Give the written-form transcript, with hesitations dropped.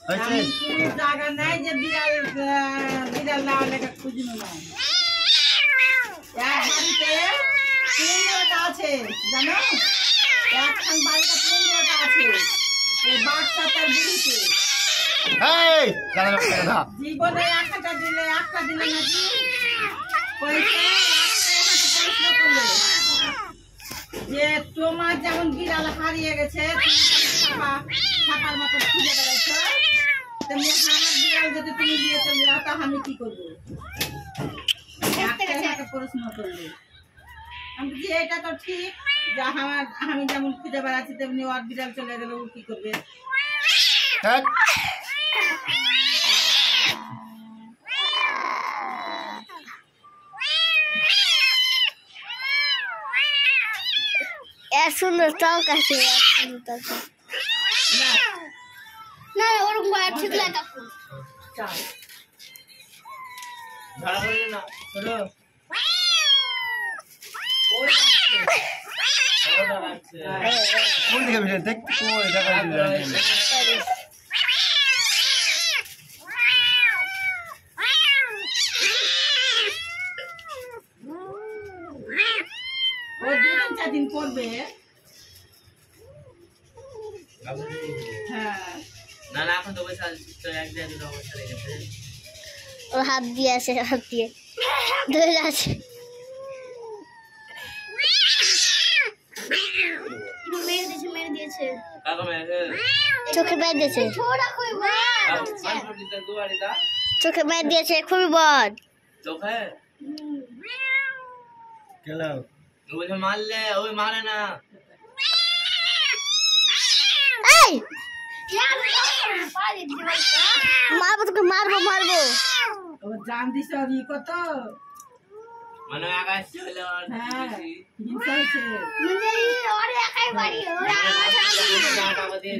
হয়েছে জায়গা নাই যে বিড়াল বিড়াল না হলে খুঁজবো না এক বাড়িতে 3টা আছে জানো একখান বাড়িতে 3টা আছে এই বাচ্চা তার বুড়িতে এই জানা কথা জীবনে একটা দিলে নাকি পয়সা প্রশ্ন করলে যে তোমার যেমন বিড়াল হারিয়ে গেছে থাকার মতো খুঁজে বেড়াচ্ছ তেমনি আমার বিড়াল যদি তুমি দিয়ে চলে যাও তা আমি কি করবো একটা প্রশ্ন করলে আমি যে এটা তো ঠিক যে আমি যেমন খুঁজে বেড়াচ্ছি তেমনি ওর বিড়াল চলে গেলে ও কি করবে সুন্দর টক আছে না ওরকম ঠিক লাগে কোন দিকে বেশি দেখ কই দেখা ও 2-4 দিন পড়বে হ্যাঁ না না এখন তো পয়সা তো এক দেড় দিন অবস্থা রেখেছে ও হাত দিয়ে আছে হাত দিয়ে ধরে আছে মেরে দিয়েছে কাকা মেরে চোখে মেরে দিয়েছে চোখে মেরে দিয়েছে খুবই বড় চোখে কেলা ওই মারলে ওই মারে না এই মারবো তোকে মারবো ও জান দিছ ই কত মানে আকাশ চলে হ্যাঁ হিংসা হচ্ছে মানে ওরে একাই বাড়ি ওরা টাকা দিয়ে